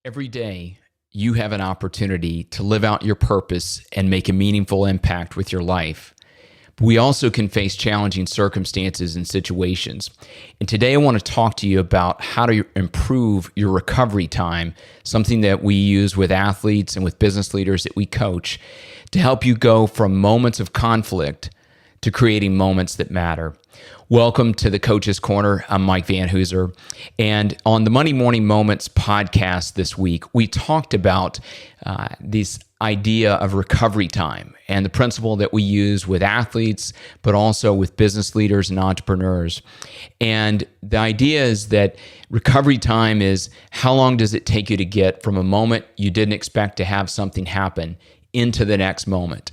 Every day, you have an opportunity to live out your purpose and make a meaningful impact with your life. But we also can face challenging circumstances and situations. And today I want to talk to you about how to improve your recovery time, something that we use with athletes and with business leaders that we coach to help you go from moments of conflict to creating moments that matter. Welcome to the Coach's Corner. I'm Mike Van Hooser. And on the Monday Morning Moments podcast this week, we talked about this idea of recovery time and the principle that we use with athletes, but also with business leaders and entrepreneurs. And the idea is that recovery time is how long does it take you to get from a moment you didn't expect to have something happen into the next moment.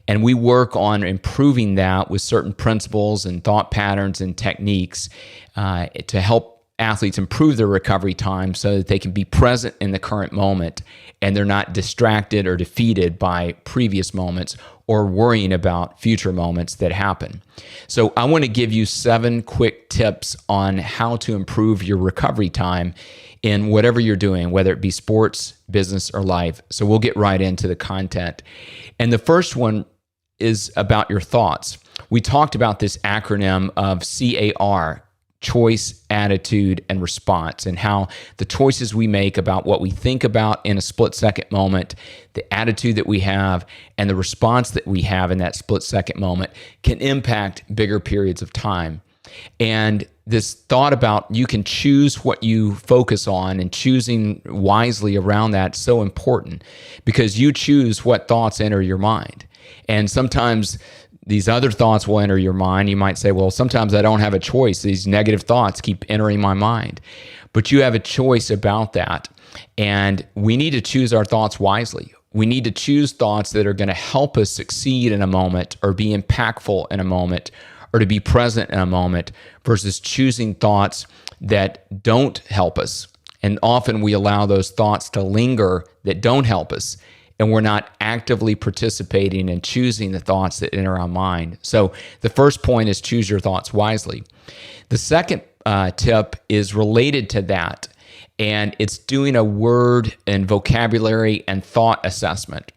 And we work on improving that with certain principles and thought patterns and techniques to help athletes improve their recovery time so that they can be present in the current moment and they're not distracted or defeated by previous moments or worrying about future moments that happen. So I want to give you 7 quick tips on how to improve your recovery time in whatever you're doing, whether it be sports, business, or life. So we'll get right into the content. And the first one is about your thoughts. We talked about this acronym of CAR, choice, attitude, and response, and how the choices we make about what we think about in a split-second moment, the attitude that we have, and the response that we have in that split-second moment can impact bigger periods of time. And this thought about you can choose what you focus on and choosing wisely around that is so important because you choose what thoughts enter your mind. And sometimes these other thoughts will enter your mind. You might say, well, sometimes I don't have a choice. These negative thoughts keep entering my mind. But you have a choice about that. And we need to choose our thoughts wisely. We need to choose thoughts that are going to help us succeed in a moment or be impactful in a moment or to be present in a moment versus choosing thoughts that don't help us. And often we allow those thoughts to linger that don't help us. And we're not actively participating and choosing the thoughts that enter our mind. So the first point is choose your thoughts wisely. The second tip is related to that, and it's doing a word and vocabulary and thought assessment.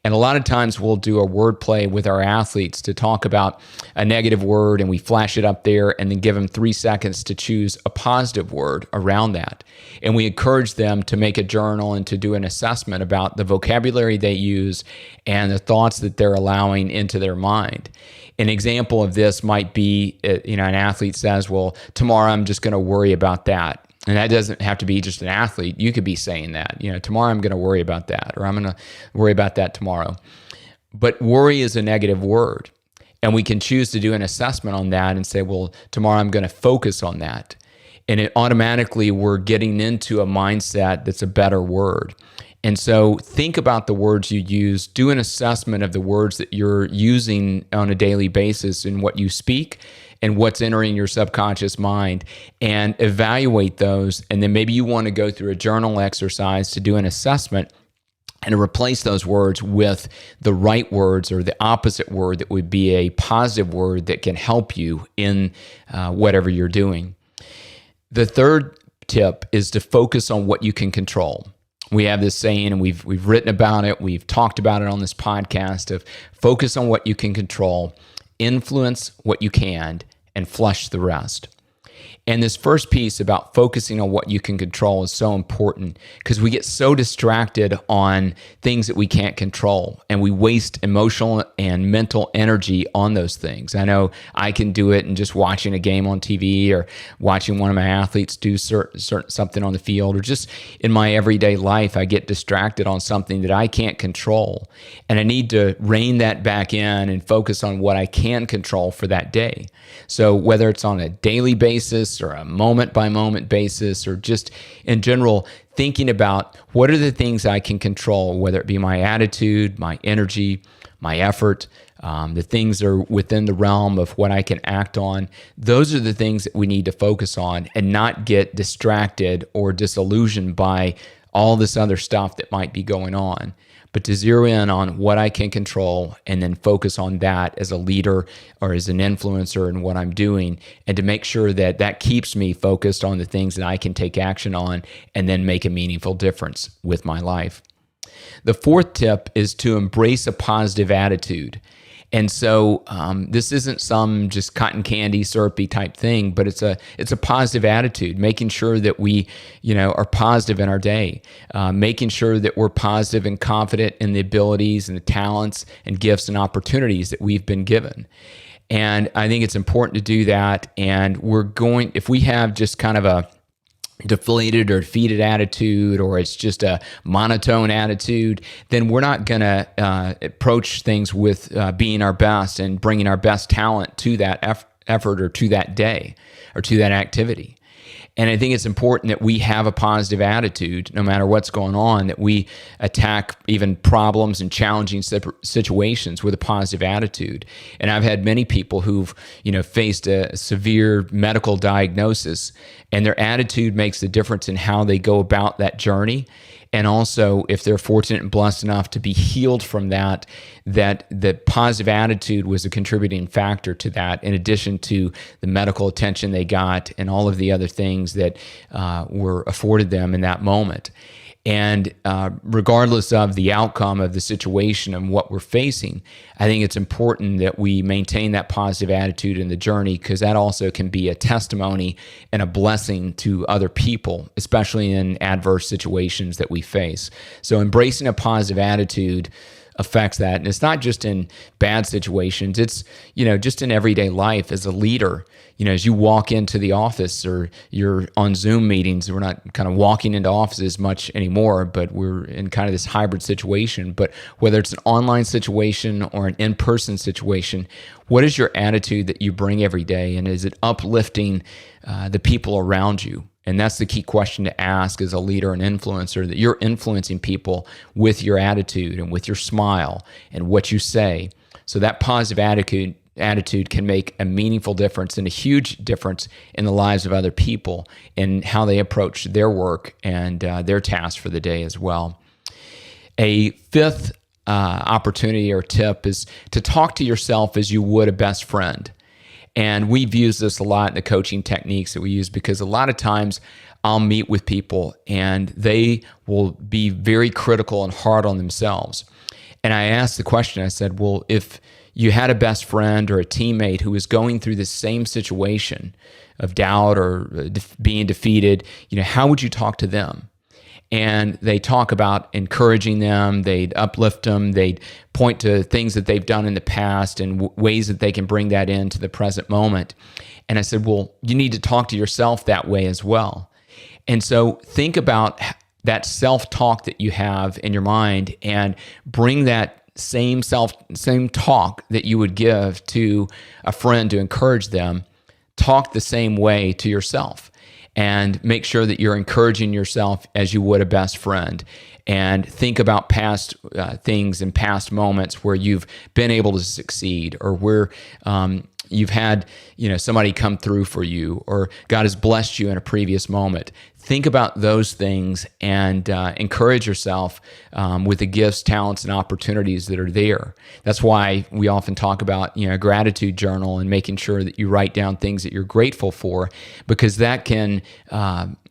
And a lot of times we'll do a word play with our athletes to talk about a negative word and we flash it up there and then give them 3 seconds to choose a positive word around that. And we encourage them to make a journal and to do an assessment about the vocabulary they use and the thoughts that they're allowing into their mind. An example of this might be, an athlete says, well, tomorrow I'm just going to worry about that. And that doesn't have to be just an athlete. You could be saying that, tomorrow I'm going to worry about that, or I'm going to worry about that tomorrow. But worry is a negative word. And we can choose to do an assessment on that and say, well, tomorrow I'm going to focus on that. And it automatically we're getting into a mindset that's a better word. And so think about the words you use, do an assessment of the words that you're using on a daily basis in what you speak and what's entering your subconscious mind, and evaluate those. And then maybe you want to go through a journal exercise to do an assessment and to replace those words with the right words or the opposite word that would be a positive word that can help you in whatever you're doing. The third tip is to focus on what you can control. We have this saying, and we've written about it, we've talked about it on this podcast, of focus on what you can control, influence what you can, and flush the rest. And this first piece about focusing on what you can control is so important because we get so distracted on things that we can't control and we waste emotional and mental energy on those things. I know I can do it in just watching a game on TV or watching one of my athletes do certain something on the field, or just in my everyday life, I get distracted on something that I can't control. And I need to rein that back in and focus on what I can control for that day. So whether it's on a daily basis or a moment-by-moment basis, or just in general, thinking about what are the things I can control, whether it be my attitude, my energy, my effort, the things that are within the realm of what I can act on. Those are the things that we need to focus on and not get distracted or disillusioned by all this other stuff that might be going on, but to zero in on what I can control and then focus on that as a leader or as an influencer in what I'm doing, and to make sure that that keeps me focused on the things that I can take action on and then make a meaningful difference with my life. The fourth tip is to embrace a positive attitude. And so this isn't some just cotton candy syrupy type thing, but it's a positive attitude, making sure that we, are positive in our day, making sure that we're positive and confident in the abilities and the talents and gifts and opportunities that we've been given. And I think it's important to do that. And if we have just kind of a deflated or defeated attitude, or it's just a monotone attitude, then we're not going to approach things with being our best and bringing our best talent to that effort or to that day or to that activity. And I think it's important that we have a positive attitude no matter what's going on, that we attack even problems and challenging situations with a positive attitude. And I've had many people who've, faced a severe medical diagnosis, and their attitude makes the difference in how they go about that journey. And also, if they're fortunate and blessed enough to be healed from that the positive attitude was a contributing factor to that, in addition to the medical attention they got and all of the other things that were afforded them in that moment. And regardless of the outcome of the situation and what we're facing, I think it's important that we maintain that positive attitude in the journey, because that also can be a testimony and a blessing to other people, especially in adverse situations that we face. So embracing a positive attitude affects that. And it's not just in bad situations. It's, just in everyday life as a leader. As you walk into the office or you're on Zoom meetings, we're not kind of walking into offices much anymore, but we're in kind of this hybrid situation. But whether it's an online situation or an in-person situation, what is your attitude that you bring every day? And is it uplifting the people around you? And that's the key question to ask as a leader and influencer, that you're influencing people with your attitude and with your smile and what you say. So that positive attitude can make a meaningful difference and a huge difference in the lives of other people and how they approach their work and their tasks for the day as well. A fifth opportunity or tip is to talk to yourself as you would a best friend. And we've used this a lot in the coaching techniques that we use, because a lot of times I'll meet with people and they will be very critical and hard on themselves. And I asked the question, I said, well, if you had a best friend or a teammate who was going through the same situation of doubt or being defeated, how would you talk to them? And they talk about encouraging them, they'd uplift them, they'd point to things that they've done in the past and ways that they can bring that into the present moment. And I said, well, you need to talk to yourself that way as well. And so think about that self-talk that you have in your mind and bring that same talk that you would give to a friend to encourage them, talk the same way to yourself. And make sure that you're encouraging yourself as you would a best friend. And think about past things and past moments where you've been able to succeed, or where you've had somebody come through for you, or God has blessed you in a previous moment. Think about those things and encourage yourself with the gifts, talents, and opportunities that are there. That's why we often talk about a gratitude journal and making sure that you write down things that you're grateful for, because that can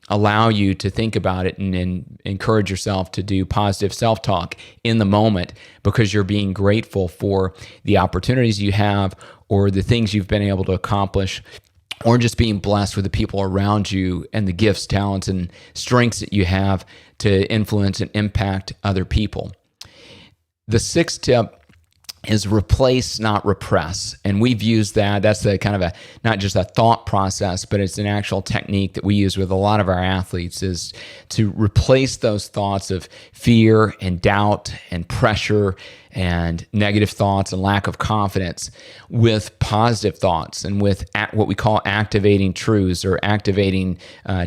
allow you to think about it and encourage yourself to do positive self-talk in the moment, because you're being grateful for the opportunities you have or the things you've been able to accomplish, or just being blessed with the people around you and the gifts, talents, and strengths that you have to influence and impact other people. The sixth tip is replace, not repress. And we've used that. That's the kind of not just a thought process, but it's an actual technique that we use with a lot of our athletes, is to replace those thoughts of fear and doubt and pressure and negative thoughts and lack of confidence with positive thoughts and with what we call activating truths or activating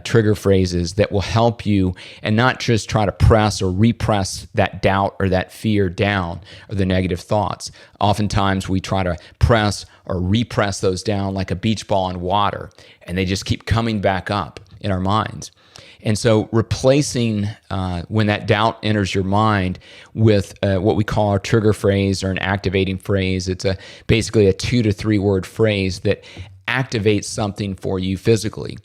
trigger phrases that will help you, and not just try to press or repress that doubt or that fear down or the negative thoughts. Oftentimes we try to press or repress those down like a beach ball in water, and they just keep coming back up in our minds. And so replacing when that doubt enters your mind with what we call our trigger phrase or an activating phrase. It's basically a 2 to 3 word phrase that activates something for you physically.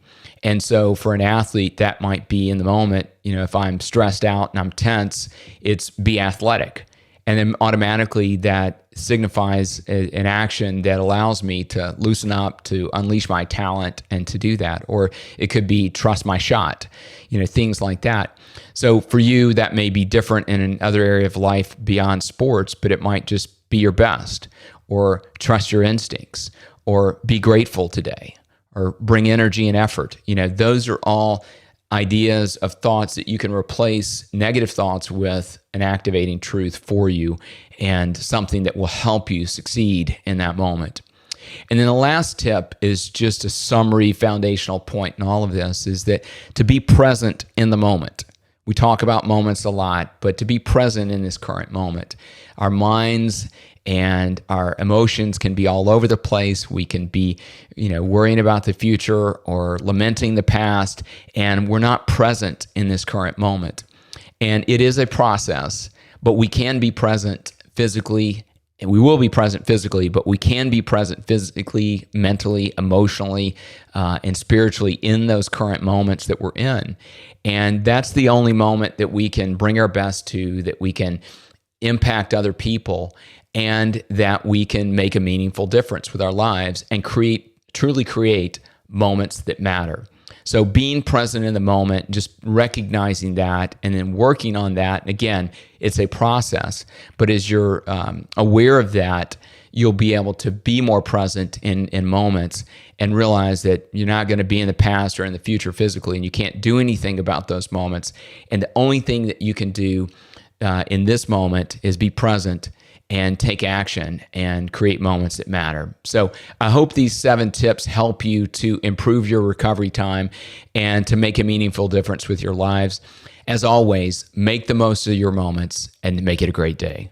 And so for an athlete, that might be in the moment, if I'm stressed out and I'm tense, it's be athletic. And then automatically that signifies an action that allows me to loosen up, to unleash my talent and to do that. Or it could be trust my shot, things like that. So for you, that may be different in another area of life beyond sports, but it might just be your best, or trust your instincts, or be grateful today, or bring energy and effort. Those are all ideas of thoughts that you can replace negative thoughts with an activating truth for you and something that will help you succeed in that moment. And then the last tip is just a summary foundational point in all of this, is that to be present in the moment. We talk about moments a lot, but to be present in this current moment. Our minds and our emotions can be all over the place. We can be, worrying about the future or lamenting the past, and we're not present in this current moment. And it is a process, but we can be present physically, and we will be present physically, but we can be present physically, mentally, emotionally, and spiritually in those current moments that we're in. And that's the only moment that we can bring our best to, that we can impact other people, and that we can make a meaningful difference with our lives and truly create moments that matter. So being present in the moment, just recognizing that and then working on that. And again, it's a process, but as you're aware of that, you'll be able to be more present in moments and realize that you're not going to be in the past or in the future physically, and you can't do anything about those moments. And the only thing that you can do in this moment is be present and take action and create moments that matter. So I hope these 7 tips help you to improve your recovery time and to make a meaningful difference with your lives. As always, make the most of your moments and make it a great day.